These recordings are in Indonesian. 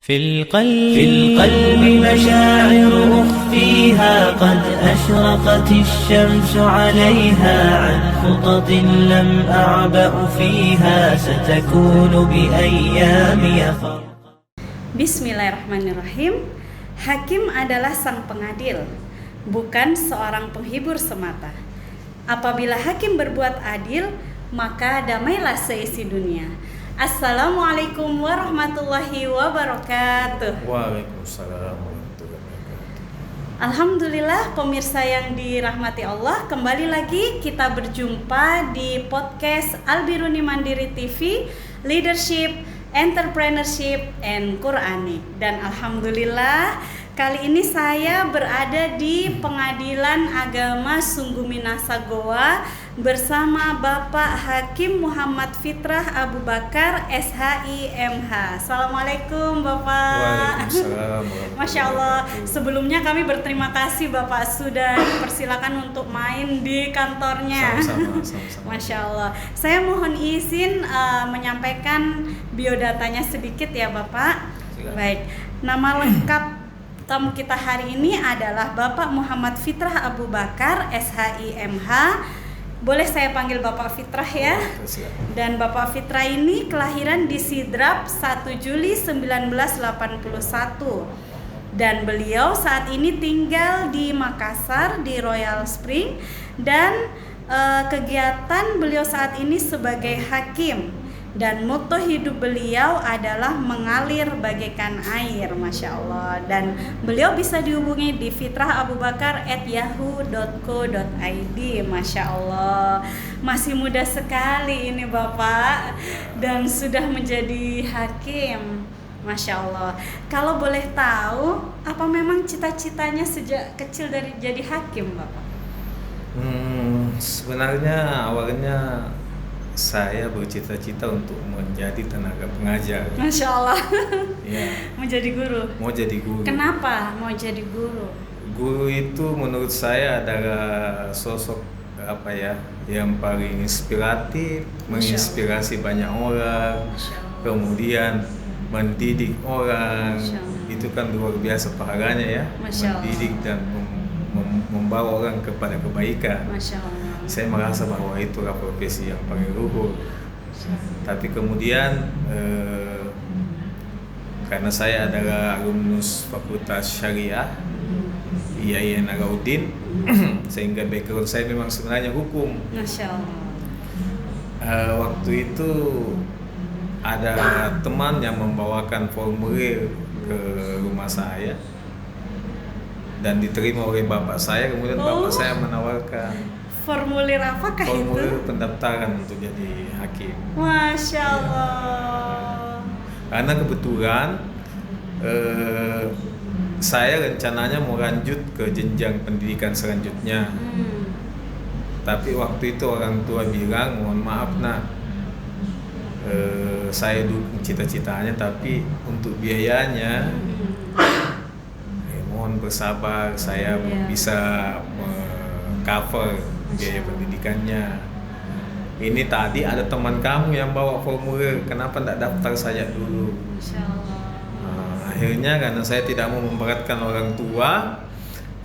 في القلب مشاعر أخفيها قد أشرقت الشمس عليها عن خطط لم أعبأ فيها ستكون بأيامي فرقا. Bismillahirrahmanirrahim. Hakim adalah sang pengadil, bukan seorang penghibur semata. Apabila hakim berbuat adil, maka damailah seisi dunia. Assalamualaikum warahmatullahi wabarakatuh. Waalaikumsalam warahmatullahi wabarakatuh. Alhamdulillah pemirsa yang dirahmati Allah, kembali lagi kita berjumpa di podcast Albiruni Mandiri TV, Leadership, Entrepreneurship, and Quranic. Dan alhamdulillah kali ini saya berada di Pengadilan Agama Sungguh Minasa Goa bersama Bapak Hakim Muhammad Fitrah Abu Bakar SHI MH. Assalamualaikum Bapak. Waalaikumsalam. Masya Allah. Sebelumnya kami berterima kasih Bapak sudah dipersilakan untuk main di kantornya. Sama-sama. Masya Allah. Saya mohon izin menyampaikan biodatanya sedikit ya Bapak. Silakan. Baik. Nama lengkap tamu kita hari ini adalah Bapak Muhammad Fitrah Abu Bakar SHI MH. Boleh saya panggil Bapak Fitrah ya? Silakan. Dan Bapak Fitrah ini kelahiran di Sidrap 1 Juli 1981. Dan beliau saat ini tinggal di Makassar di Royal Spring, dan kegiatan beliau saat ini sebagai hakim. Dan moto hidup beliau adalah mengalir bagaikan air, Masya Allah. Dan beliau bisa dihubungi di fitrahAbuBakar@yahoo.co.id. Masya Allah. Masih muda sekali ini Bapak, dan sudah menjadi hakim. Masya Allah. Kalau boleh tahu, apa memang cita-citanya sejak kecil dari jadi hakim Bapak? Sebenarnya awalnya saya bercita-cita untuk menjadi tenaga pengajar. Masya Allah. Ya, Mau jadi guru? mau jadi guru. Kenapa mau jadi guru? Guru itu menurut saya adalah sosok yang paling inspiratif, menginspirasi banyak orang, Masya Allah. kemudian mendidik orang. Masya Allah. Itu kan luar biasa pahalanya ya. Masya Allah. Mendidik dan membawa orang kepada kebaikan. Masya Allah. Saya merasa bahwa itulah profesi yang paling luhur. Tapi kemudian karena saya adalah alumnus Fakultas Syariah IAIN Alauddin, sehingga background saya memang sebenarnya hukum. Masya Allah. Waktu itu ada teman yang membawakan formulir ke rumah saya dan diterima oleh bapak saya. Kemudian bapak saya menawarkan Formulir apakah formulir itu? pendaftaran untuk jadi hakim. Masya Allah. Karena kebetulan saya rencananya mau lanjut ke jenjang pendidikan selanjutnya. Tapi waktu itu orang tua bilang, mohon maaf nak, saya dukung cita-citanya, tapi untuk biayanya mohon bersabar, saya Iya. bisa cover biaya pendidikannya. Ini tadi ada teman kamu yang bawa formulir, kenapa tidak daftar saja dulu? Masya Allah. Akhirnya karena saya tidak mau memberatkan orang tua,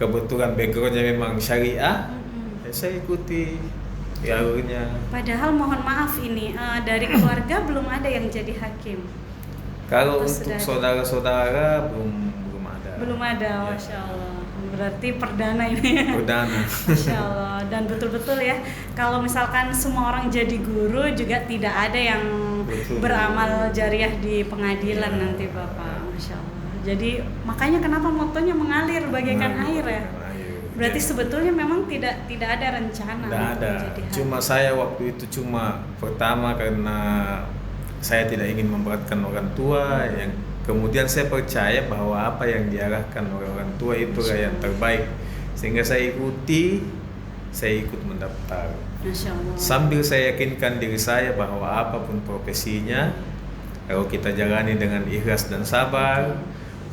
kebetulan backgroundnya memang syariah, saya ikuti jalurnya. Padahal mohon maaf ini dari keluarga belum ada yang jadi hakim. Kalau Atau untuk sudah saudara-saudara belum ada. Belum ada, Ya. Masya Allah. Berarti perdana ini. Perdana. Masya Allah. Dan betul-betul ya, kalau misalkan semua orang jadi guru juga tidak ada yang Betul. beramal jariah di pengadilan Ya. nanti Bapak. Masya Allah. Jadi makanya kenapa motonya mengalir bagaikan air ya. Berarti Ya. sebetulnya memang tidak ada rencana Tidak untuk ada. menjadi hakim. Cuma saya waktu itu pertama karena saya tidak ingin memberatkan orang tua, yang kemudian saya percaya bahwa apa yang diarahkan oleh orang tua itulah yang terbaik, sehingga saya ikut mendaftar. Masya Allah. Sambil saya yakinkan diri saya bahwa apapun profesinya, kalau kita jalani dengan ikhlas dan sabar,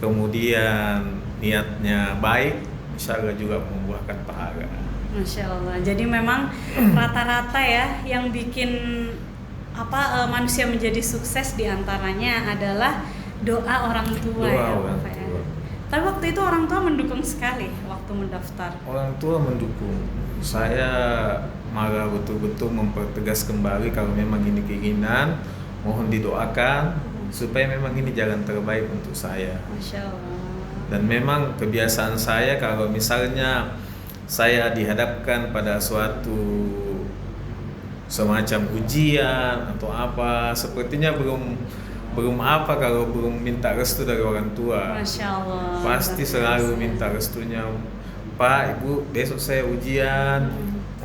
kemudian niatnya baik, insya Allah juga membuahkan pahala. Masya Allah. Jadi memang rata-rata ya yang bikin manusia menjadi sukses diantaranya adalah Doa orang tua Doa ya orang Bapak ya. tua. Tapi waktu itu orang tua mendukung sekali waktu mendaftar. Orang tua mendukung. Saya malah betul-betul mempertegas kembali kalau memang ini keinginan, mohon didoakan supaya memang ini jalan terbaik untuk saya. Masya Allah. Dan memang kebiasaan saya kalau misalnya saya dihadapkan pada suatu semacam ujian atau apa, sepertinya belum apa kalau belum minta restu dari orang tua. Masya Allah. Pasti selalu minta restunya, Pak, Ibu, besok saya ujian,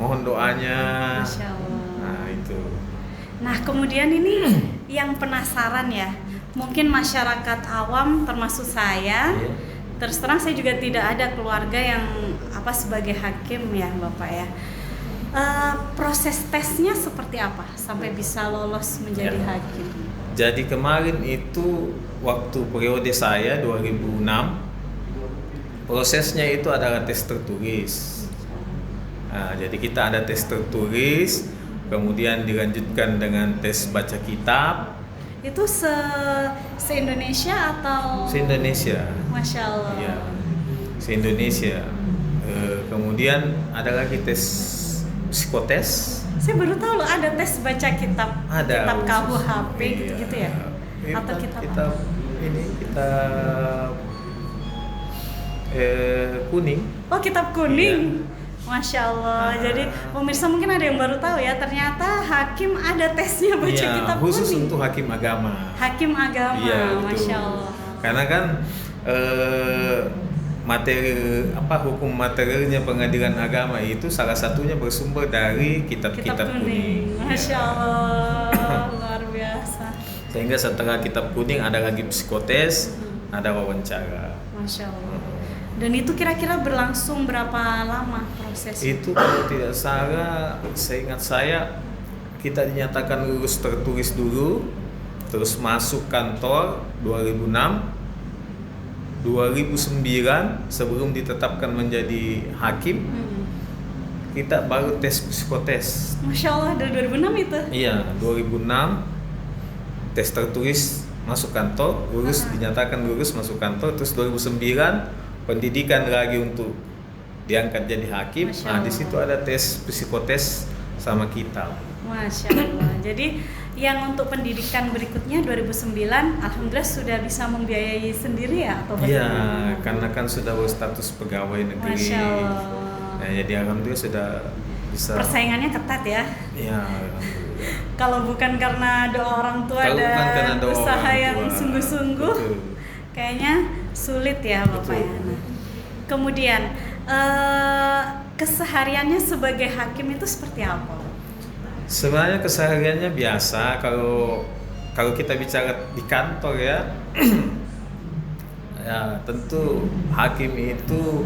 mohon doanya. Masya Allah. Nah itu. Nah kemudian ini yang penasaran ya, mungkin masyarakat awam termasuk saya, Iya. terus terang saya juga tidak ada keluarga yang sebagai hakim ya Bapak ya. Proses tesnya seperti apa sampai bisa lolos menjadi Ya. hakim? Jadi kemarin itu waktu periode saya 2006, prosesnya itu adalah tes tertulis. Nah, jadi kita ada tes tertulis, kemudian dilanjutkan dengan tes baca kitab. Itu se-Indonesia atau? Se-Indonesia. Masya Allah. Iya, se-Indonesia. Kemudian ada lagi tes psikotes. Saya baru tahu loh ada tes baca kitab. Ada Kitab khusus. KUHP Iya. gitu-gitu ya? Atau kitab kitab ini kitab kuning. Oh kitab kuning. Masya Allah. Jadi pemirsa mungkin ada yang baru tahu ya, ternyata hakim ada tesnya baca Iya, kitab khusus kuning. untuk hakim agama. Hakim agama. Iya, betul. Masya Allah. Karena kan materi hukum materialnya pengadilan agama itu salah satunya bersumber dari kitab-kitab kuning. Masya Ya. Allah. Luar biasa. Sehingga setelah kitab kuning ada lagi psikotes, ada wawancara. Masya Allah. Dan itu kira-kira berlangsung berapa lama prosesnya? Itu kalau tidak salah, seingat saya kita dinyatakan lulus tertulis dulu, terus masuk kantor 2006, 2009 sebelum ditetapkan menjadi hakim, kita baru tes psikotes. Masya Allah, dari 2006 itu? Iya, 2006 tes tertulis masuk kantor, lulus dinyatakan lulus masuk kantor, terus 2009 pendidikan lagi untuk diangkat jadi hakim. Masya Nah, di Allah. situ ada tes psikotes sama kitab. Masya Allah. Jadi yang untuk pendidikan berikutnya 2009 alhamdulillah sudah bisa membiayai sendiri ya atau Iya, bagaimana? karena kan sudah berstatus pegawai negeri. Masya Allah. Nah, jadi alhamdulillah sudah bisa. Persaingannya ketat ya. Iya, alhamdulillah. Kalau bukan karena doa orang tua Kalau bukan karena dan doa usaha orang yang tua. sungguh-sungguh, Betul. kayaknya sulit ya Bapak Betul. ya. Nah, kemudian kesehariannya sebagai hakim itu seperti apa? Sebenarnya kesehariannya biasa kalau kita bicara di kantor ya. Ya, tentu hakim itu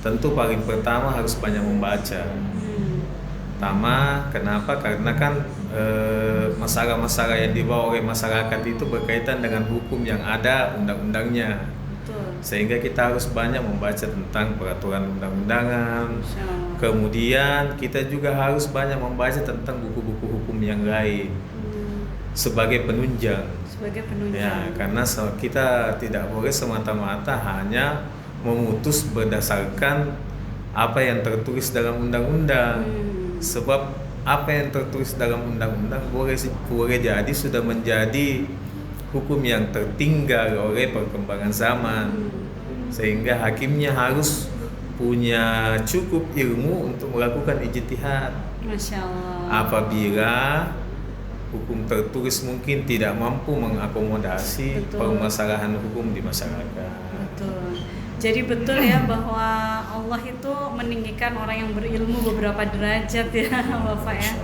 tentu paling pertama harus banyak membaca. Pertama, kenapa? Karena kan masalah-masalah yang dibawa oleh masyarakat itu berkaitan dengan hukum yang ada, undang-undangnya. Betul. Sehingga kita harus banyak membaca tentang peraturan undang-undangan. Masya Allah. Kemudian kita juga harus banyak membaca tentang buku-buku hukum yang lain sebagai penunjang. Sebagai penunjang. Ya, karena kita tidak boleh semata-mata hanya memutus berdasarkan apa yang tertulis dalam undang-undang. Sebab apa yang tertulis dalam undang-undang boleh jadi sudah menjadi hukum yang tertinggal oleh perkembangan zaman. Sehingga hakimnya harus punya cukup ilmu untuk melakukan ijtihad. Masya Allah. Apabila hukum tertulis mungkin tidak mampu mengakomodasi Betul. permasalahan hukum di masyarakat. Betul. Jadi betul ya bahwa Allah itu meninggikan orang yang berilmu beberapa derajat ya Bapak ya.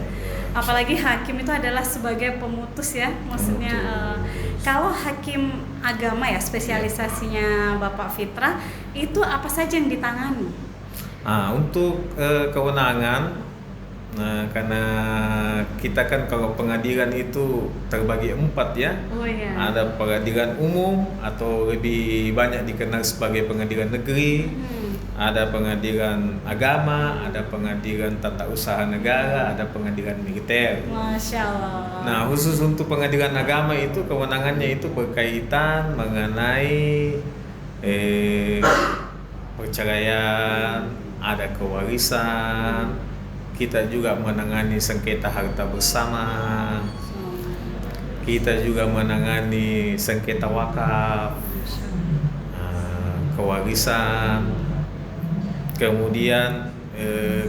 Apalagi hakim itu adalah sebagai pemutus ya. Maksudnya kalau hakim agama ya spesialisasinya Bapak Fitra itu apa saja yang ditangani? Nah, untuk kewenangan, nah karena kita kan kalau pengadilan itu terbagi 4 ya. Oh iya. Ada pengadilan umum atau lebih banyak dikenal sebagai pengadilan negeri. ada pengadilan agama, ada pengadilan tata usaha negara, ada pengadilan militer. Masya Allah. Nah, khusus untuk pengadilan agama itu kewenangannya itu berkaitan mengenai perceraian, ada kewarisan. Kita juga menangani sengketa harta bersama. Kita juga menangani sengketa wakaf, kewarisan. Kemudian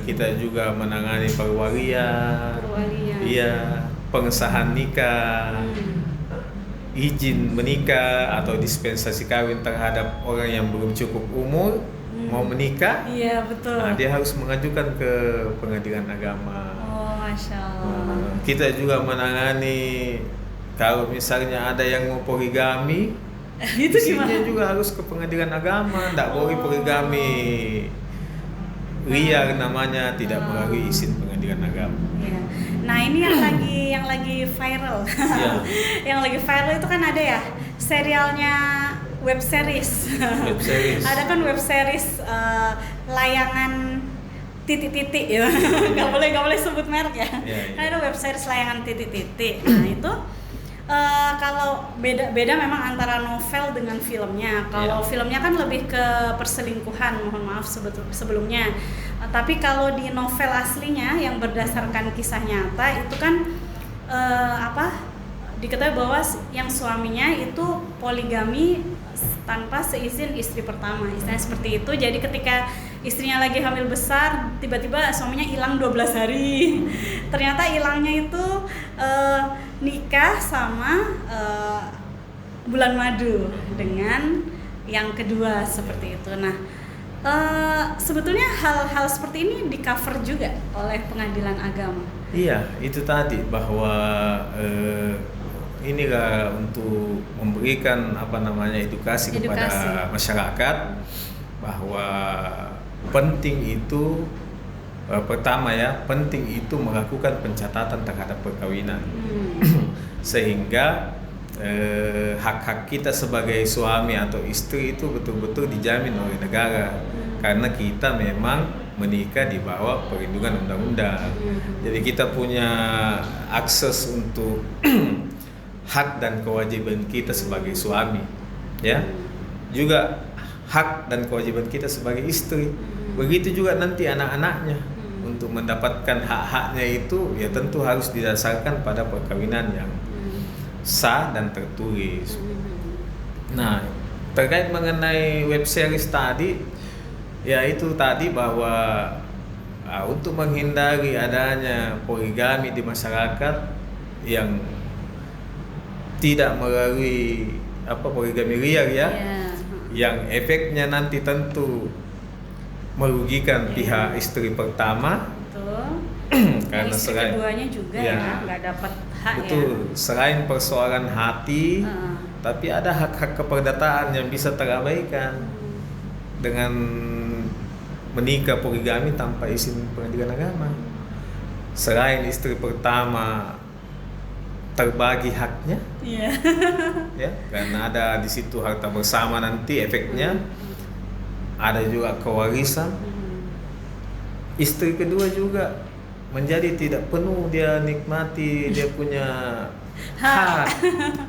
kita juga menangani perwalian, iya, pengesahan nikah, izin menikah atau dispensasi kawin terhadap orang yang belum cukup umur mau menikah. Iya, betul. Nah, dia harus mengajukan ke pengadilan agama. Oh, Masya Allah. Kita juga menangani kalau misalnya ada yang mau poligami, Itu isinya gimana? juga harus ke pengadilan agama. Tidak boleh poligami liar namanya, tidak melalui izin pengadilan agama. Iya. Nah, ini yang lagi viral. Iya. Yang lagi viral itu kan ada ya serialnya web series. Web series. Ada kan web series layangan titik-titik ya. Nggak boleh sebut merek ya. Iya, iya. Ada web series layangan titik-titik. Nah, itu kalau beda memang antara novel dengan filmnya. Kalau filmnya kan lebih ke perselingkuhan, mohon maaf sebelumnya. Tapi kalau di novel aslinya yang berdasarkan kisah nyata itu kan diketahui bahwa yang suaminya itu poligami tanpa seizin istri pertama, istilahnya seperti itu. Jadi ketika istrinya lagi hamil besar, tiba-tiba suaminya hilang 12 hari. Ternyata hilangnya itu nikah sama bulan madu dengan yang kedua seperti itu. Nah, sebetulnya hal-hal seperti ini di cover juga oleh pengadilan agama. Iya, itu tadi bahwa inilah untuk memberikan edukasi kepada masyarakat bahwa penting itu penting itu melakukan pencatatan terhadap perkawinan. Sehingga hak-hak kita sebagai suami atau istri itu betul-betul dijamin oleh negara, karena kita memang menikah di bawah perlindungan undang-undang. Jadi kita punya akses untuk hak dan kewajiban kita sebagai suami, ya, juga hak dan kewajiban kita sebagai istri. Begitu juga nanti anak-anaknya untuk mendapatkan hak-haknya itu ya tentu harus didasarkan pada perkawinan yang sah dan tertulis. Nah, terkait mengenai web series tadi, ya itu tadi bahwa untuk menghindari adanya poligami di masyarakat yang tidak melalui poligami liar ya, yang efeknya nanti tentu merugikan pihak istri pertama. Betul. Karena istri selain keduanya juga ya nggak dapat hak. Betul, ya. Selain persoalan hati, tapi ada hak-hak keperdataan yang bisa terabaikan dengan menikah poligami tanpa izin pengadilan agama. Selain istri pertama terbagi haknya, ya, karena ada di situ harta bersama nanti efeknya, ada juga kewarisan. Istri kedua juga menjadi tidak penuh dia nikmati dia punya hak.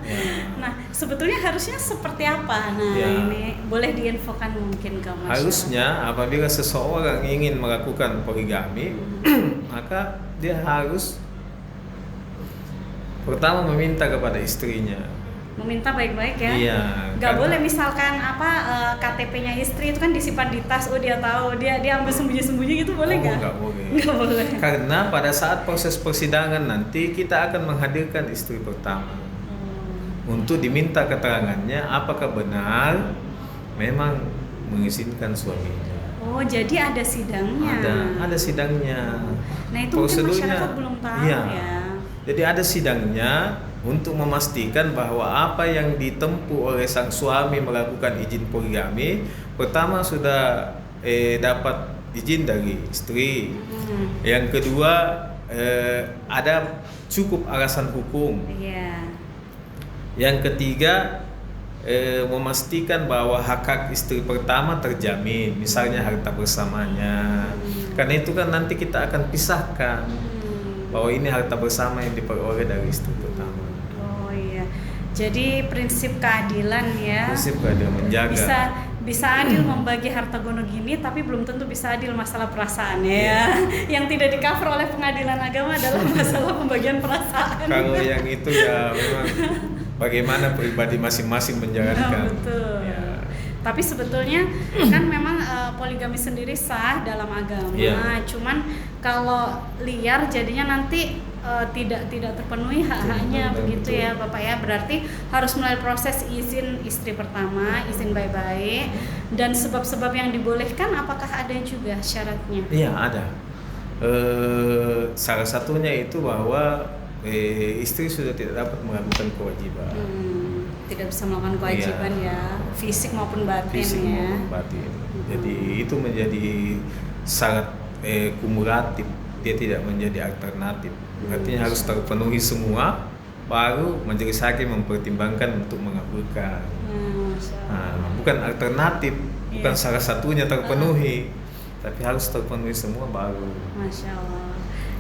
Ya. Nah, sebetulnya harusnya seperti apa? Nah, ini boleh diinfokan mungkin ke masyarakat. Harusnya apabila seseorang ingin melakukan poligami, maka dia harus pertama meminta kepada istrinya. Meminta baik-baik ya. Iya. Gak boleh misalkan KTP-nya istri itu kan disimpan di tas, dia tahu, dia ambil sembunyi-sembunyi gitu, boleh nggak? Nggak boleh. Nggak boleh. Karena pada saat proses persidangan nanti kita akan menghadirkan istri pertama untuk diminta keterangannya apakah benar memang mengizinkan suaminya. Oh, jadi ada sidangnya. Ada sidangnya. Nah, itu mungkin masyarakat belum tahu ya. Jadi ada sidangnya untuk memastikan bahwa apa yang ditempuh oleh sang suami melakukan izin poligami, pertama sudah dapat izin dari istri. Yang kedua ada cukup alasan hukum. Iya. Yang ketiga memastikan bahwa hak istri pertama terjamin, misalnya harta bersamanya. Karena itu kan nanti kita akan pisahkan bahwa ini harta bersama yang diperoleh dari istri pertama. Oh iya, jadi prinsip keadilan ya. Prinsip keadilan menjaga. Bisa adil membagi harta gono gini, tapi belum tentu bisa adil masalah perasaan ya. Yang tidak di-cover oleh pengadilan agama adalah masalah pembagian perasaan. Kalau yang itu ya memang bagaimana pribadi masing-masing menjalankan. Betul. Ya. Tapi sebetulnya kan memang poligami sendiri sah dalam agama. Cuman kalau liar jadinya nanti tidak terpenuhi hak-haknya begitu ya Bapak ya. Berarti harus melalui proses izin istri pertama, izin baik-baik, dan sebab-sebab yang dibolehkan apakah ada juga syaratnya? Iya ada. Salah satunya itu bahwa istri sudah tidak dapat melakukan kewajiban. Tidak bisa melakukan kewajiban ya, fisik maupun batin maupun batin. Jadi itu menjadi sangat kumulatif, dia tidak menjadi alternatif. Artinya harus terpenuhi semua, baru majelis hakim mempertimbangkan untuk mengabulkan. Bukan alternatif, bukan salah satunya terpenuhi, tapi harus terpenuhi semua baru. Masya Allah.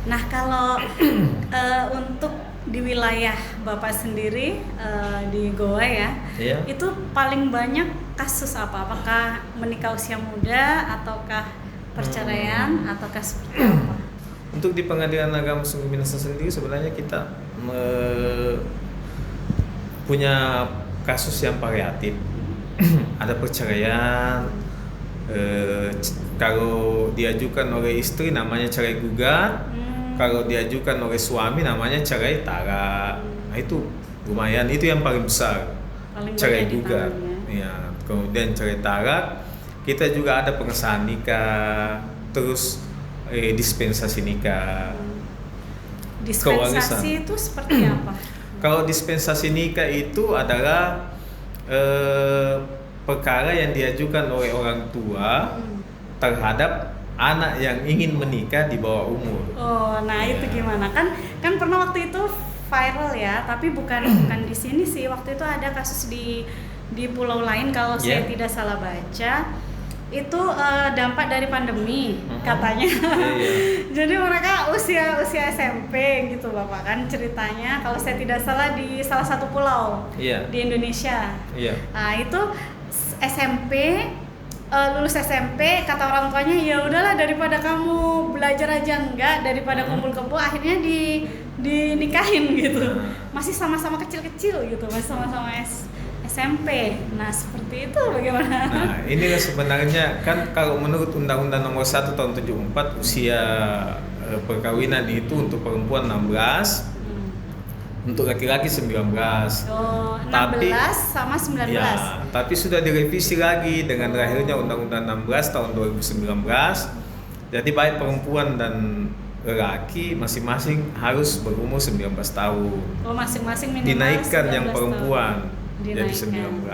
Nah kalau untuk di wilayah Bapak sendiri di Goa ya, itu paling banyak kasus apa? Apakah menikah usia muda, ataukah perceraian, ataukah seperti apa? Untuk di Pengadilan Agama Sungguh Minasa sendiri sebenarnya kita punya kasus yang variatif. Ada perceraian, kalau diajukan oleh istri namanya cerai gugat, kalau diajukan oleh suami namanya cerai tarak. Nah itu lumayan, itu yang paling besar, cerai gugat. Ya, kemudian cerai tarak, kita juga ada pengesahan nikah, terus dispensasi nikah. Dispensasi itu seperti apa? Kalau dispensasi nikah itu adalah perkara yang diajukan oleh orang tua terhadap anak yang ingin menikah di bawah umur. Oh, nah itu gimana? Kan pernah waktu itu viral ya, tapi bukan di sini sih. Waktu itu ada kasus di pulau lain kalau saya tidak salah baca. Itu dampak dari pandemi katanya. Jadi mereka usia SMP gitu Bapak kan ceritanya, kalau saya tidak salah di salah satu pulau di Indonesia. Nah itu SMP, lulus SMP, kata orang tuanya ya udahlah daripada kamu belajar aja enggak, daripada kumpul kebo, akhirnya dinikahin gitu. Masih sama-sama kecil-kecil gitu, masih sama-sama SMP. Nah seperti itu bagaimana? Nah ini sebenarnya kan kalau menurut Undang-Undang Nomor 1 Tahun 74 usia perkawinan itu untuk perempuan 16, untuk laki-laki 19. Oh, 16 sama 19. Ya, tapi sudah direvisi lagi dengan lahirnya Undang-Undang 16 tahun 2019. Jadi baik perempuan dan laki masing-masing harus berumur 19 tahun. Oh, masing-masing minimal dinaikkan yang perempuan tahun. Jadi 19.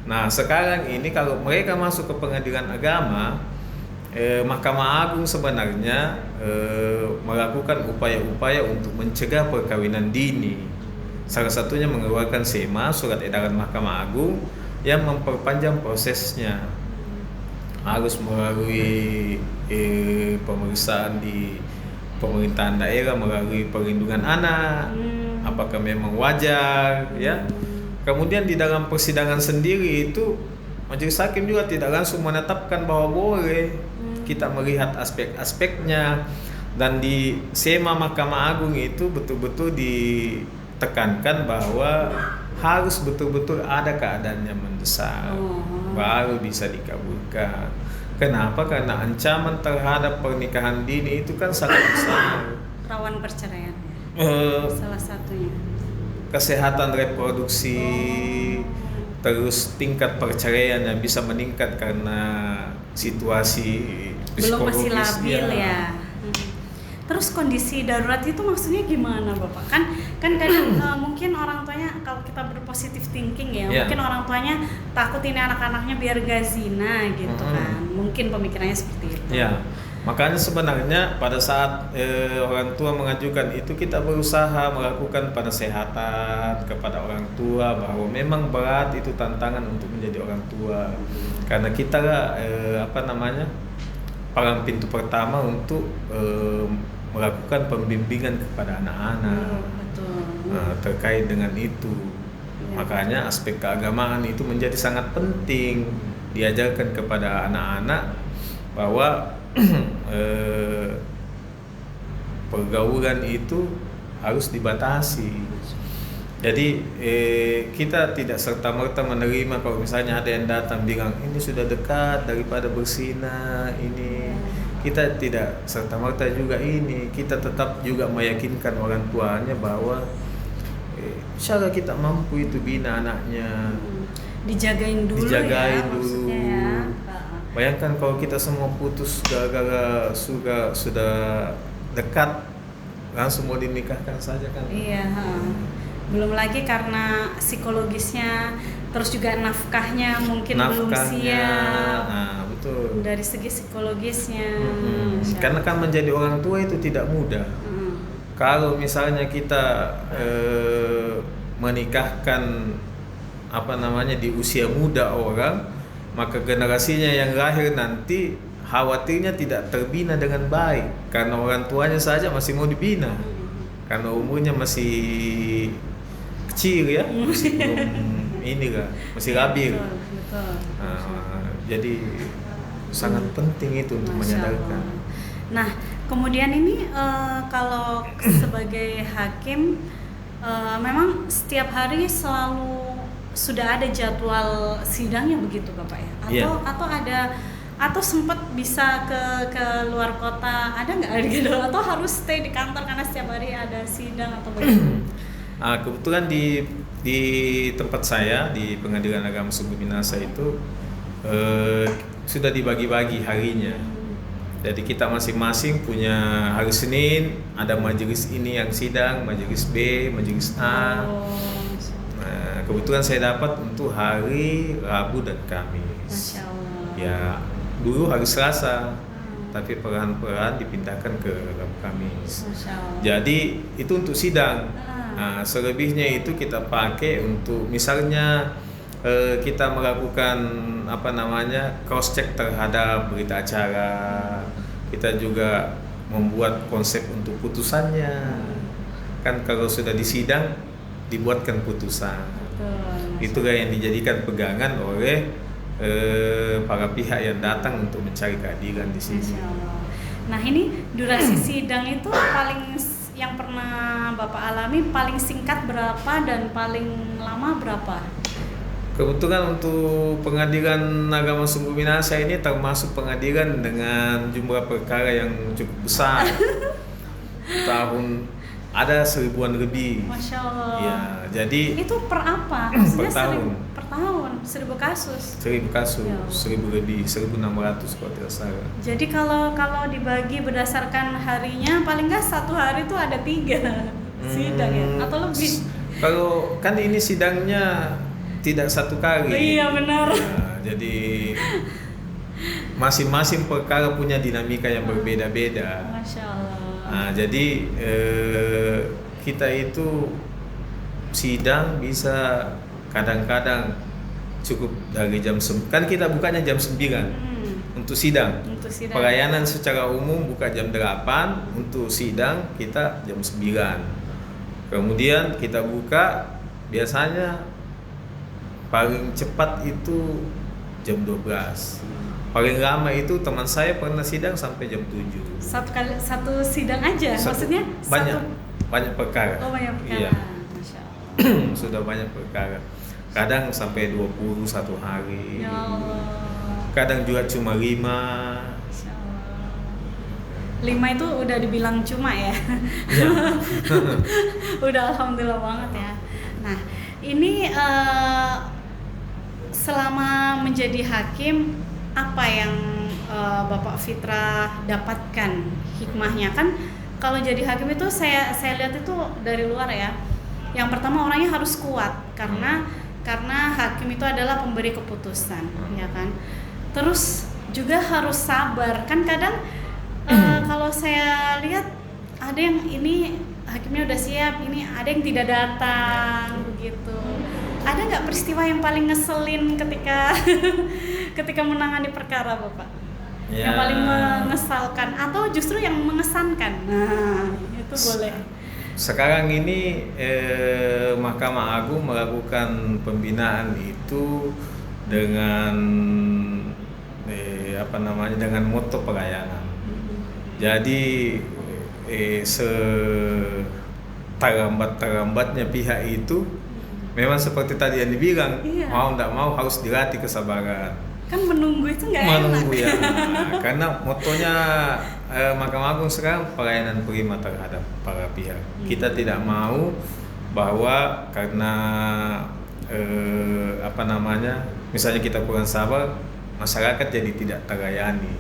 Nah sekarang ini kalau mereka masuk ke pengadilan agama, Mahkamah Agung sebenarnya melakukan upaya-upaya untuk mencegah perkawinan dini. Salah satunya mengeluarkan SEMA, surat edaran Mahkamah Agung, yang memperpanjang prosesnya. Harus melalui pemeriksaan di pemerintahan daerah, melalui perlindungan anak, apakah memang wajar ya. Kemudian di dalam persidangan sendiri itu majelis hakim juga tidak langsung menetapkan bahwa boleh. Kita melihat aspek-aspeknya, dan di SEMA Mahkamah Agung itu betul-betul ditekankan bahwa harus betul-betul ada keadaan yang mendesak baru bisa dikabulkan. Kenapa? Karena ancaman terhadap pernikahan dini itu kan sangat besar. Rawan perceraian. Salah satunya. Kesehatan reproduksi, terus tingkat perceraian yang bisa meningkat karena situasi belum masih psikologis labil ya. Terus kondisi darurat itu maksudnya gimana Bapak? Kan kadang mungkin orang tuanya, kalau kita berpositif thinking ya, mungkin orang tuanya takut ini anak-anaknya biar gak zina gitu kan. Mungkin pemikirannya seperti itu. Makanya sebenarnya pada saat orang tua mengajukan itu, kita berusaha melakukan penasehatan kepada orang tua bahwa memang berat itu tantangan untuk menjadi orang tua, karena kita palang pintu pertama untuk melakukan pembimbingan kepada anak-anak. Betul. Terkait dengan itu. Makanya aspek keagamaan itu menjadi sangat penting diajarkan kepada anak-anak bahwa pergaulan itu harus dibatasi. Jadi kita tidak serta-merta menerima kalau misalnya ada yang datang bilang ini sudah dekat daripada berzina, ini kita tidak serta-merta juga ini. Kita tetap juga meyakinkan orang tuanya bahwa insya Allah kita mampu itu bina anaknya. Dijagain dulu ya, maksudnya ya. Bayangkan kalau kita semua putus gara-gara sudah dekat, langsung mau dinikahkan saja kan. Iya, belum lagi karena psikologisnya, terus juga nafkahnya mungkin belum siap. Betul. Dari segi psikologisnya. Karena kan menjadi orang tua itu tidak mudah. Kalau misalnya kita menikahkan di usia muda orang, maka generasinya yang lahir nanti khawatirnya tidak terbina dengan baik, karena orang tuanya saja masih mau dibina, karena umurnya masih kecil ya, masih belum masih labil. Betul. Jadi sangat penting itu untuk menyadarkan. Nah, kemudian ini kalau sebagai hakim memang setiap hari selalu sudah ada jadwal sidangnya begitu Bapak ya? Atau sempat bisa ke luar kota, ada nggak gitu? Atau harus stay di kantor karena setiap hari ada sidang atau bagaimana? Kebetulan di tempat saya di Pengadilan Agama Sungguh Minasa itu sudah dibagi-bagi harinya. Jadi kita masing-masing punya hari Senin ada majelis ini yang sidang, majelis B, majelis A. Kebetulan saya dapat untuk hari Rabu dan Kamis. Masya Allah. Ya, dulu hari Selasa, tapi perlahan-lahan dipindahkan ke Rabu Kamis. Masya Allah. Jadi itu untuk sidang. Selebihnya itu kita pakai untuk misalnya kita melakukan cross check terhadap berita acara. Kita juga membuat konsep untuk putusannya. Kan kalau sudah disidang dibuatkan putusan. Itulah yang dijadikan pegangan oleh para pihak yang datang untuk mencari keadilan di sini. Nah, ini durasi sidang itu yang pernah Bapak alami paling singkat berapa dan paling lama berapa? Kebetulan untuk Pengadilan Agama Sungguh Minasa ini termasuk pengadilan dengan jumlah perkara yang cukup besar. Tahun ada 1000-an lebih. Masya Allah. Ya, jadi itu per apa? Maksudnya per tahun. Per tahun 1000 kasus. 1000 kasus, Ya. 1000 lebih, 1600 kalau tidak salah. Jadi kalau dibagi berdasarkan harinya, paling nggak satu hari itu ada 3 sidang ya, atau lebih? Kalau kan ini sidangnya tidak satu kali. Iya benar. Ya, jadi masing-masing perkara punya dinamika yang berbeda-beda. Masya Allah. Nah, jadi kita itu sidang bisa kadang-kadang cukup dari jam kan kita bukanya jam 9 untuk sidang. Pelayanan secara umum buka jam 8, untuk sidang kita jam 9. Kemudian kita buka biasanya paling cepat itu jam 12. Paling lama itu teman saya pernah sidang sampai jam 7. Satu sidang aja? Maksudnya? Banyak perkara. Oh, banyak perkara. Iya. Masya Allah. Sudah banyak perkara. Kadang sampai 20 satu hari. Ya Allah. Kadang juga cuma 5. Masya Allah. 5 itu udah dibilang cuma ya? Ya. Udah alhamdulillah banget ya. Nah, ini selama menjadi hakim, apa yang Bapak Fitrah dapatkan hikmahnya? Kan kalau jadi hakim itu saya lihat itu dari luar ya. Yang pertama orangnya harus kuat karena hakim itu adalah pemberi keputusan, ya kan. Terus juga harus sabar. Kan kadang Kalau saya lihat ada yang ini hakimnya udah siap, ini ada yang tidak datang begitu. Ada nggak peristiwa yang paling ngeselin ketika ketika menangani perkara Bapak? Yang paling mengesalkan atau justru yang mengesankan? Nah, itu boleh. Sekarang ini Mahkamah Agung melakukan pembinaan itu dengan dengan moto pelayanan. Jadi terlambatnya pihak itu memang seperti tadi yang dibilang, mau tidak mau harus dilatih kesabaran. Kan menunggu itu nggak enak. Menunggu ya, karena motonya Mahkamah Agung sekarang pelayanan prima terhadap para pihak. Kita tidak mau bahwa karena misalnya kita kurang sabar, masyarakat jadi tidak terlayani.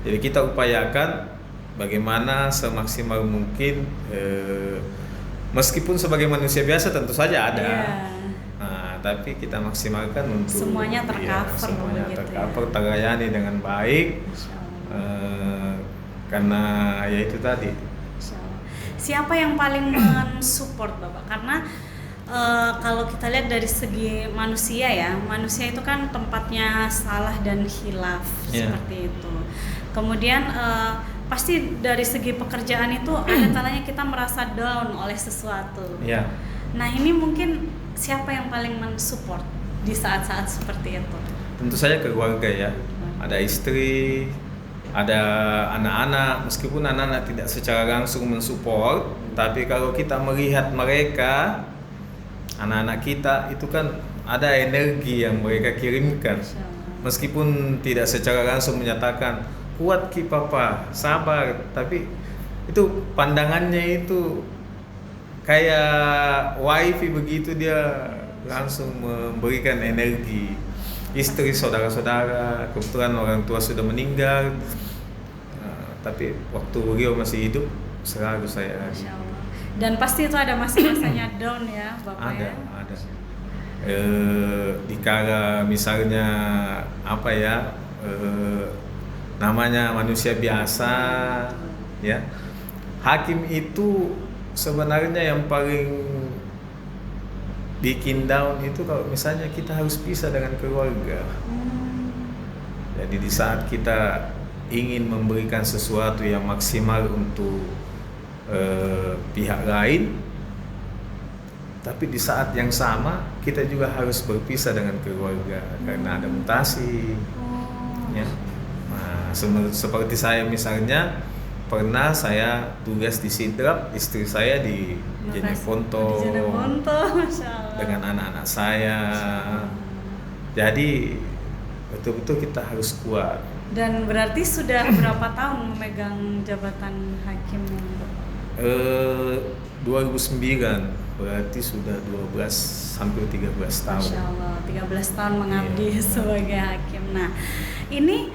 Jadi kita upayakan bagaimana semaksimal mungkin, meskipun sebagai manusia biasa tentu saja ada. Nah, tapi kita maksimalkan untuk semuanya tercover, terlayani dengan baik. Karena ya itu tadi. Siapa yang paling mensupport Bapak? Karena kalau kita lihat dari segi manusia ya, manusia itu kan tempatnya salah dan khilaf seperti itu. Kemudian pasti dari segi pekerjaan itu ada kalanya kita merasa down oleh sesuatu. Nah ini mungkin siapa yang paling mensupport di saat-saat seperti itu? Tentu saja keluarga ya, ada istri, ada anak-anak. Meskipun anak-anak tidak secara langsung mensupport, tapi kalau kita melihat mereka, anak-anak kita itu kan ada energi yang mereka kirimkan. Meskipun tidak secara langsung menyatakan kuat ki papa, sabar, tapi itu pandangannya itu kayak wifi begitu, dia langsung memberikan energi. Istri, saudara-saudara, kebetulan orang tua sudah meninggal, tapi waktu beliau masih hidup selalu saya. Dan pasti itu ada masa-masanya down ya Bapak? Ada. Dikala misalnya namanya manusia biasa ya, hakim itu sebenarnya yang paling bikin down itu kalau misalnya kita harus pisah dengan keluarga. Jadi di saat kita ingin memberikan sesuatu yang maksimal untuk pihak lain, tapi di saat yang sama kita juga harus berpisah dengan keluarga karena ada mutasi. Ya. Nah, seperti saya misalnya, pernah saya tugas di Sidrap, istri saya di Jeneponto dengan anak-anak saya. Jadi betul-betul kita harus kuat. Dan berarti sudah berapa tahun memegang jabatan hakim? 2009, berarti sudah 12 hampir 13 tahun. Masya Allah, 13 tahun mengabdi sebagai hakim. Nah, ini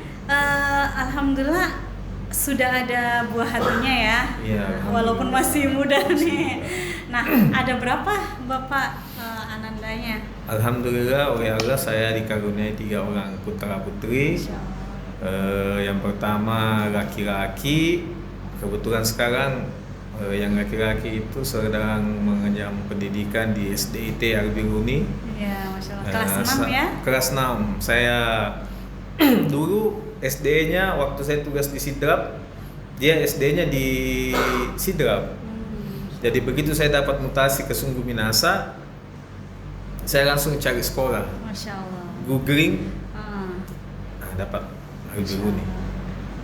alhamdulillah sudah ada buah hatinya ya, walaupun masih muda nih. Nah, ada berapa Bapak anandanya? Alhamdulillah, oleh Allah saya dikaruniai 3 orang putra putri. Yang pertama laki-laki, kebetulan sekarang yang laki-laki itu sedang mengenyam pendidikan di SDIT Albiruni. Ya, Masya Allah. Kelas 6 ya? Kelas 6. Saya dulu SD-nya waktu saya tugas di Sidrap, dia SD-nya di Sidrap. Jadi begitu saya dapat mutasi ke Sungguh Minasa, saya langsung cari sekolah. Masya Allah. Googling, dapat Albiruni.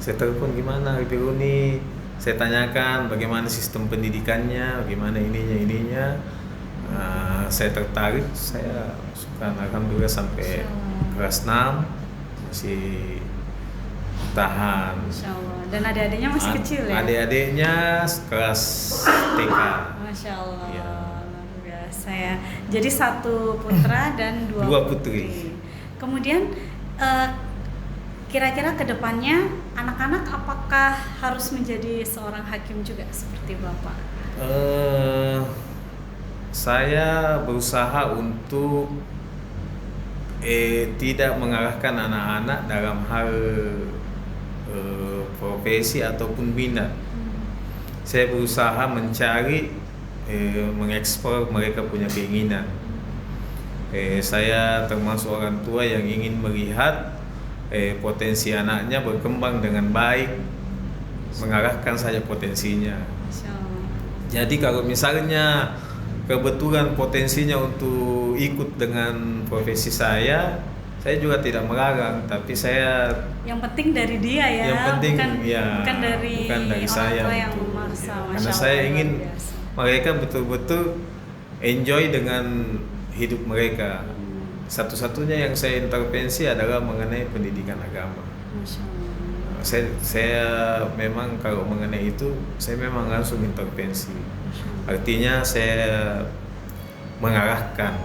Saya telepon gimana Albiruni, saya tanyakan bagaimana sistem pendidikannya, bagaimana ininya. Saya tertarik, saya suka. Alhamdulillah sampai kelas 6 masih tahan. Masya Allah. Dan adik-adiknya masih kecil ya? Adik-adiknya kelas TK. Masya Allah, luar biasa ya. Jadi 1 putra dan 2 putri. Kemudian kira-kira kedepannya anak-anak apakah harus menjadi seorang hakim juga seperti Bapak? Saya berusaha untuk tidak mengarahkan anak-anak dalam hal profesi ataupun minat. Saya berusaha mencari mengekspor mereka punya keinginan. Saya termasuk orang tua yang ingin melihat potensi anaknya berkembang dengan baik, mengarahkan saja potensinya. Jadi kalau misalnya kebetulan potensinya untuk ikut dengan profesi saya juga tidak melarang, tapi saya yang penting dari dia ya, yang penting bukan dari saya tua yang untuk, memaksa. karena saya ingin mereka betul-betul enjoy dengan hidup mereka. Satu-satunya yang saya intervensi adalah mengenai pendidikan agama. Saya memang kalau mengenai itu saya memang langsung intervensi. Artinya saya mengarahkan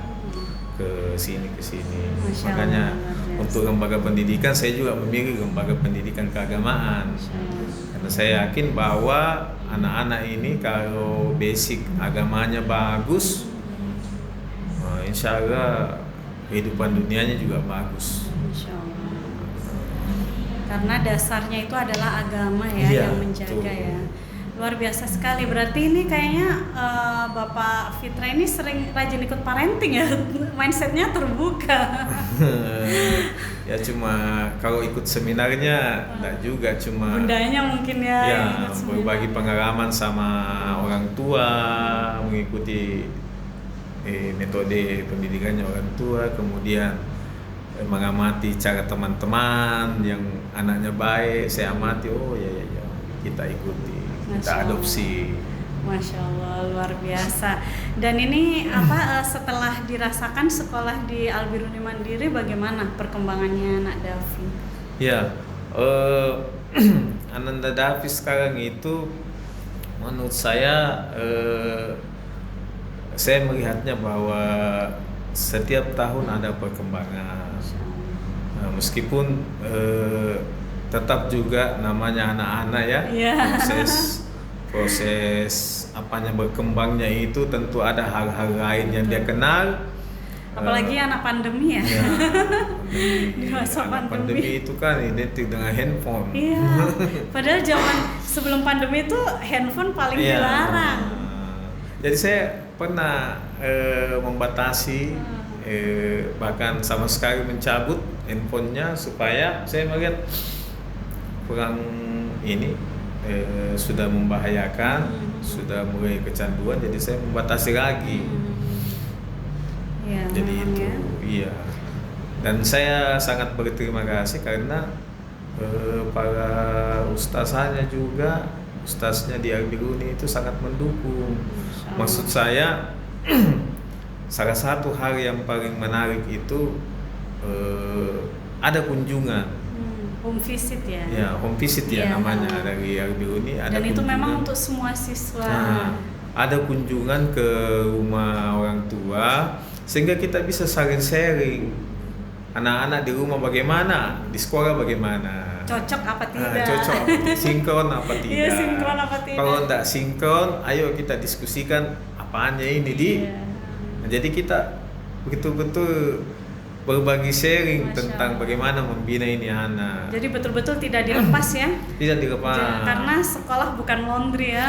ke sini. Makanya untuk lembaga pendidikan saya juga memilih lembaga pendidikan keagamaan. Karena saya yakin bahwa anak-anak ini kalau basic agamanya bagus, insya Allah kehidupan dunianya juga bagus. Karena dasarnya itu adalah agama ya, yang menjaga tuh. Ya. Luar biasa sekali. Berarti ini kayaknya Bapak Fitra ini sering rajin ikut parenting ya, mindsetnya terbuka. Ya cuma kalau ikut seminarnya enggak juga, cuma bundanya mungkin ya berbagi pengalaman sama orang tua, mengikuti metode pendidikannya orang tua, kemudian mengamati cara teman-teman yang anaknya baik, saya amati, oh ya kita ikuti, kita adopsi. Masya Allah, luar biasa. Dan ini setelah dirasakan sekolah di Al-Biruni Mandiri, bagaimana perkembangannya Nak Davi? Ya, Ananda Davi sekarang itu menurut saya melihatnya bahwa setiap tahun ada perkembangan, meskipun tetap juga namanya anak-anak ya, proses apanya berkembangnya itu tentu ada hal-hal lain yang dia kenal. Apalagi anak pandemi ya. Di masa pandemi itu kan identik dengan handphone. Iya. Padahal zaman sebelum pandemi itu handphone paling dilarang. Jadi saya pernah membatasi, bahkan sama sekali mencabut handphonenya supaya saya melihat kurang ini sudah membahayakan, sudah mulai kecanduan, jadi saya membatasi lagi. Ya, jadi itu, iya. Dan saya sangat berterima kasih karena para ustazahnya juga, ustaznya di Al-Biruni itu sangat mendukung. Maksud saya, salah satu hal yang paling menarik itu ada kunjungan. Home visit ya? Ya, home visit ya namanya dari Al-Biruni. Dan itu memang untuk semua siswa. Ada kunjungan ke rumah orang tua, sehingga kita bisa saling sharing. Anak-anak di rumah bagaimana, di sekolah bagaimana, cocok apa tidak, sinkron apa tidak. Iya, sinkron apa tidak. Kalau tidak sinkron, ayo kita diskusikan apaannya ini Nah, jadi kita betul-betul berbagi sharing tentang bagaimana membina ini anak. Jadi betul-betul tidak dilepas ya? Tidak dilepas. Karena sekolah bukan laundry ya.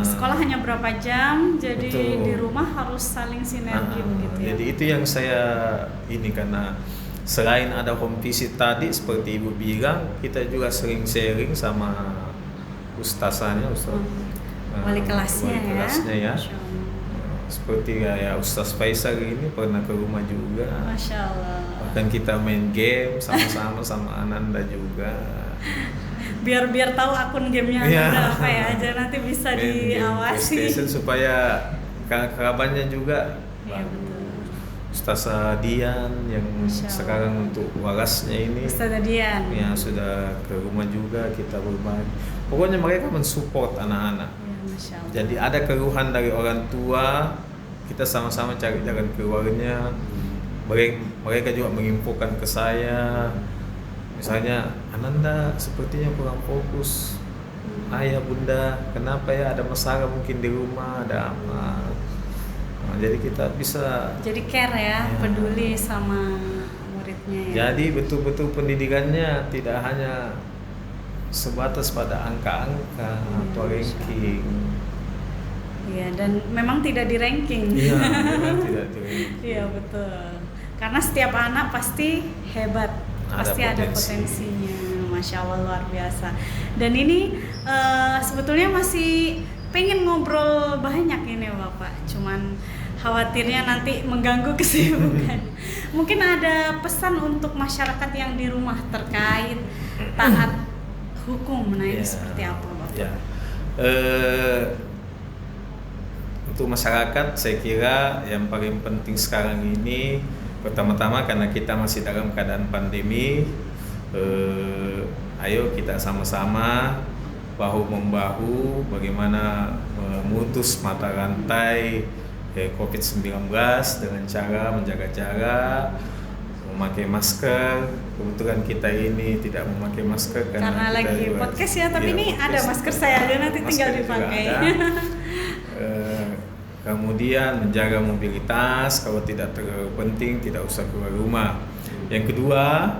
Sekolah hanya berapa jam, jadi di rumah harus saling sinergi begitu ya. Jadi itu yang saya ini, karena selain ada home visit tadi seperti Ibu bilang, kita juga sering sharing sama ustazahnya, wali kelasnya ya. Seperti ya Ustaz Faisal ini pernah ke rumah juga. Masya Allah. Bahkan kita main game sama-sama sama Ananda juga. Biar tahu akun gamenya Ananda apa ya aja, nanti bisa diawasi. Supaya kerabatnya juga. Iya betul. Ustaz Dian yang sekarang untuk walasnya ini. Ustaz Dian. Ya sudah ke rumah juga, kita berbagi. Pokoknya mereka mensupport anak-anak. Jadi ada keluhan dari orang tua, kita sama-sama cari jalan keluarnya. Mereka juga menginfokan ke saya, misalnya Ananda sepertinya kurang fokus, ayah bunda kenapa ya, ada masalah mungkin di rumah, ada apa. Nah, jadi kita bisa jadi care ya, peduli sama muridnya ya. Jadi betul-betul pendidikannya tidak hanya sebatas pada angka-angka atau ranking. Iya, dan memang tidak di ranking. Iya, memang tidak di ranking. Iya, betul. Karena setiap anak pasti hebat, pasti ada potensinya. Masya Allah, luar biasa. Dan ini sebetulnya masih pengen ngobrol banyak ini Bapak, cuman khawatirnya nanti mengganggu kesibukan. Mungkin ada pesan untuk masyarakat yang di rumah terkait taat hukum, nah ini seperti apa Bapak? Ya. Untuk masyarakat saya kira yang paling penting sekarang ini pertama-tama karena kita masih dalam keadaan pandemi, ayo kita sama-sama bahu-membahu bagaimana memutus mata rantai COVID-19 dengan cara menjaga jarak, memakai masker. Kebetulan kita ini tidak memakai masker karena lagi podcast ya, tapi ini ada masker saya ada, nanti tinggal dipakai. Kemudian menjaga mobilitas, kalau tidak terlalu penting tidak usah keluar rumah. Yang kedua,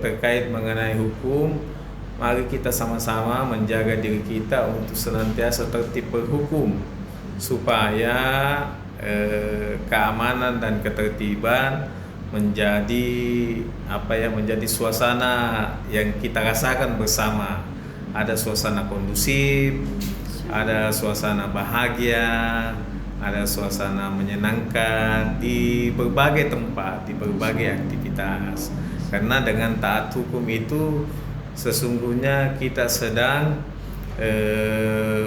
terkait mengenai hukum, mari kita sama-sama menjaga diri kita untuk senantiasa tertib berhukum supaya keamanan dan ketertiban menjadi menjadi suasana yang kita rasakan bersama. Ada suasana kondusif, ada suasana bahagia, ada suasana menyenangkan di berbagai tempat, di berbagai aktivitas. Karena dengan taat hukum itu sesungguhnya kita sedang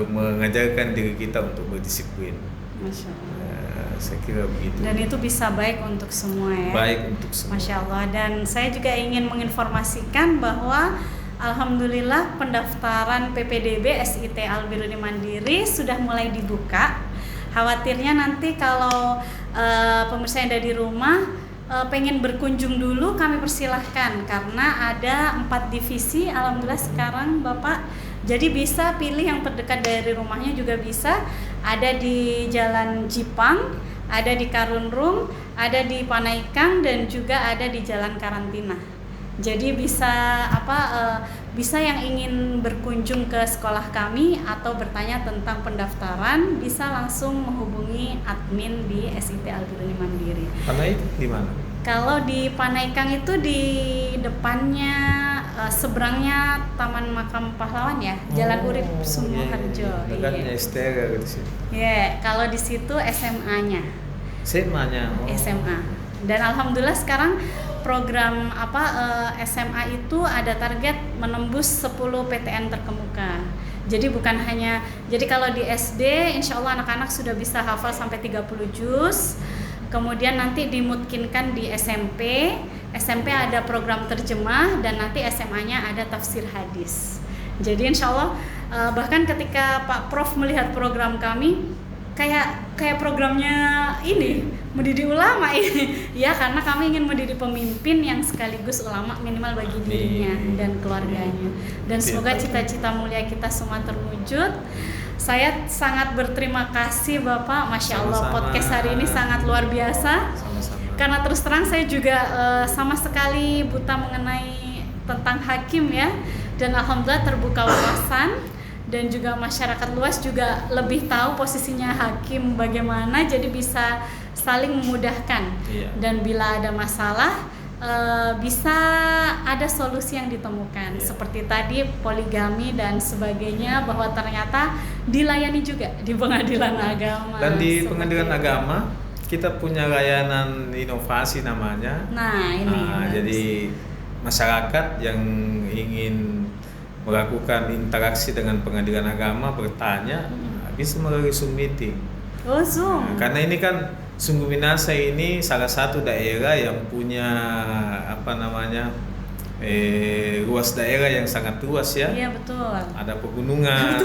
mengajarkan diri kita untuk berdisiplin. Masya Allah. Saya kira begitu. Dan itu bisa baik untuk semua ya. Baik untuk semua. Masya Allah. Dan saya juga ingin menginformasikan bahwa alhamdulillah pendaftaran PPDB SIT Al-Biruni Mandiri sudah mulai dibuka. Khawatirnya nanti kalau pemirsa yang ada di rumah pengen berkunjung dulu, kami persilahkan karena ada 4 divisi alhamdulillah sekarang Bapak. Jadi bisa pilih yang terdekat dari rumahnya juga bisa. Ada di Jalan Jipang, ada di Karunrung, ada di Panaikang, dan juga ada di Jalan Karantina. Jadi bisa bisa yang ingin berkunjung ke sekolah kami atau bertanya tentang pendaftaran bisa langsung menghubungi admin di SIT Al-Biruni Mandiri. Panaikang di mana? Kalau di Panaikang itu di depannya seberangnya Taman Makam Pahlawan ya, Jalan Urip Sumoharjo. Dekatnya STR di situ. Iya, kalau di situ SMA-nya. SMA-nya. SMA. Dan alhamdulillah sekarang program SMA itu ada target menembus 10 PTN terkemuka. Jadi bukan hanya, jadi kalau di SD insya Allah anak-anak sudah bisa hafal sampai 30 juz. Kemudian nanti dimungkinkan di SMP ada program terjemah, dan nanti SMA-nya ada tafsir hadis. Jadi insya Allah bahkan ketika Pak Prof melihat program kami kayak programnya ini mendidik ulama ini ya, karena kami ingin mendidik pemimpin yang sekaligus ulama minimal bagi dirinya dan keluarganya. Dan semoga cita-cita mulia kita semua terwujud. Saya sangat berterima kasih Bapak, Masya Allah. Sama-sama. Podcast hari ini sangat luar biasa. Sama-sama. Karena terus terang saya juga sama sekali buta mengenai tentang hakim ya, dan alhamdulillah terbuka wawasan. Dan juga masyarakat luas juga lebih tahu posisinya hakim bagaimana, jadi bisa saling memudahkan. Dan bila ada masalah bisa ada solusi yang ditemukan. Seperti tadi poligami dan sebagainya, bahwa ternyata dilayani juga di pengadilan agama. Dan di pengadilan agama kita punya layanan inovasi namanya. Nah ini jadi masyarakat yang ingin melakukan interaksi dengan pengadilan agama bertanya bisa melalui Zoom meeting. Oh Zoom. Karena ini kan Sungguh Minasa ini salah satu daerah yang punya luas daerah yang sangat luas ya. Iya betul. Ada pegunungan,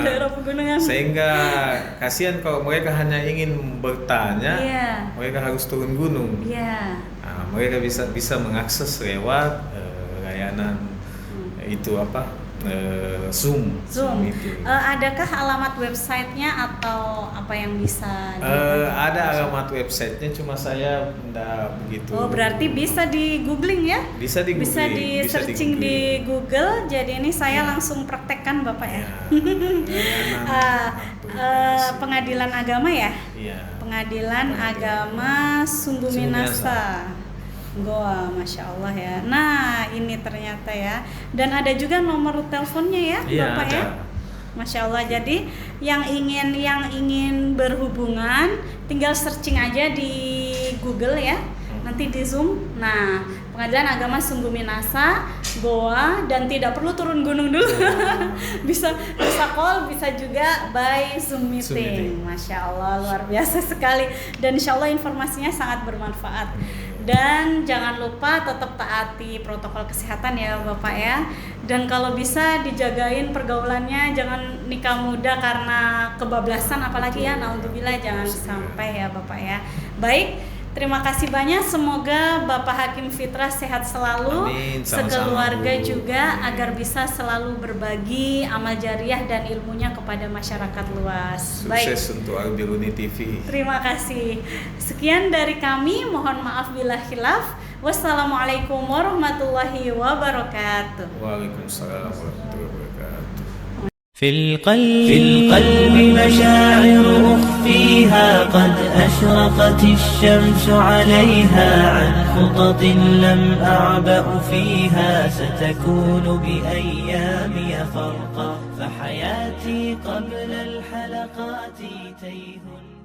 daerah pegunungan. Sehingga kasihan kalau mereka hanya ingin bertanya, mereka harus turun gunung. Iya. Mereka bisa mengakses lewat layanan itu Zoom Zoom. meeting. Adakah alamat websitenya atau apa yang bisa? Ada alamat websitenya, cuma saya tidak begitu. Oh, berarti bisa di googling ya? Bisa di Bisa di searching di Google. Jadi ini saya langsung praktekkan Bapak ya. Pengadilan Agama ya? Iya. Pengadilan Agama Sumbu Minasa. Goa, Masya Allah ya. Nah, ini ternyata ya. Dan ada juga nomor teleponnya ya, Bapak ada. ya. Masya Allah. Jadi yang ingin berhubungan tinggal searching aja di Google ya. Nanti di Zoom. Nah, Pengadilan Agama Sumbu Minasa, Goa, dan tidak perlu turun gunung dulu. bisa call, bisa juga by Zoom meeting. Masya Allah, luar biasa sekali. Dan insya Allah informasinya sangat bermanfaat. Dan jangan lupa tetap taati protokol kesehatan ya Bapak ya. Dan kalau bisa dijagain pergaulannya, jangan nikah muda karena kebablasan apalagi ya. Naudzubillah, jangan sampai ya Bapak ya. Baik, terima kasih banyak. Semoga Bapak Hakim Fitrah sehat selalu. Amin. Sama-sama, sekeluarga Bu. juga agar bisa selalu berbagi amal jariah dan ilmunya kepada masyarakat luas. Sukses untuk Al-Biruni TV. Terima kasih. Sekian dari kami. Mohon maaf bila khilaf. Wassalamualaikum warahmatullahi wabarakatuh. Waalaikumsalam warahmatullahi wabarakatuh. في القلب مشاعر أخفيها قد أشرقت الشمس عليها عن خطط لم أعبأ فيها ستكون بأيامي فرقا فحياتي قبل الحلقات تيه